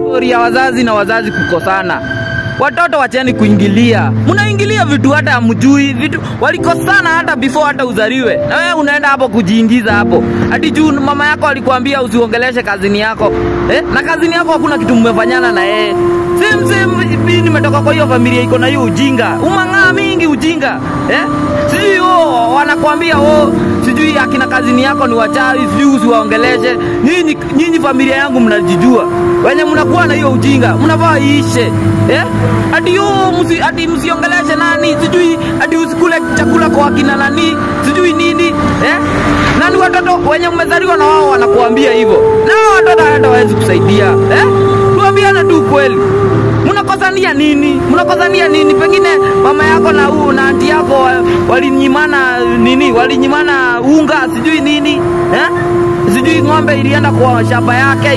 Story ya wazazi na wazazi kukosana. Watoto wacheni kuingilia. Mnaingilia vitu hata hamjui, vitu walikosana hata before hata uzaliwe. Na wewe unaenda hapo kujiingiza hapo. Hadi juu mama yako alikwambia usiongeleshe kazini yako. Na kazini yako hakuna kitu mmefanyana na yeye. Mimi nimetoka kwa hiyo familia iko na hiyo ujinga. Umang'aa mingi ujinga. Sijui wanakuambia sijui akina kazini yako ni wachawi, sijui usiwaongeleshe. Nyinyi familia yangu mnajijua. Wenye mnakuwa na hiyo ujinga, mnafaa iishe. Hadi msiongeleshe nani, sijui hadi usikule chakula kwa akina nani, sijui nini. Nani watoto wenye mmezaliwa na wao wanakuambia hivyo. Na watoto hata hawezi kusaidia. Tuambiane tu kweli. Mnakosania nini? Mnakosania nini? Pengine mama yako na aunti yako walinyimana nini? Walinyimana unga, sijui nini? Sijui ng'ombe ilienda kwa shamba yake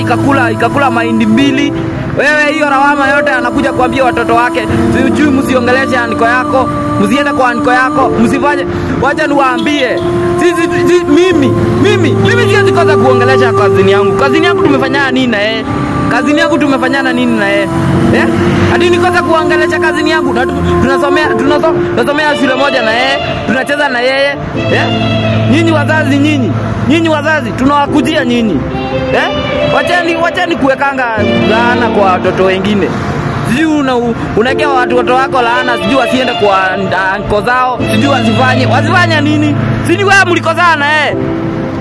ikakula mahindi mbili. Wewe hiyo lawama yote anakuja kuambia watoto wake. Sijui msiongeleshe aniko yako, msiende kwa aniko yako, msifanye. Wacha niwaambie. Mimi siwezi kosa kuongelesha kazini yangu. Kazini yangu tumefanyana nini na yeye? Kazini yangu tumefanyana nini na yeye? Hadi nikosa kuongelesha kazini yangu. Tunasomea shule moja na yeye, tunacheza na yeye. Nyinyi wazazi tunawakujia nyinyi. Wacheni kuwekanga laana kwa watoto wengine. Sijui unawekea watoto wako laana, sijui wasiende kwa anko zao, sijui wasifanye nini? Sijui wewe mlikosana na yeye.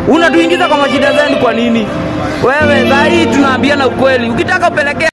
Unatuingiza kwa mashida zenu kwa nini? Wewe sasa hii tunaambiana ukweli. Ukitaka upelekea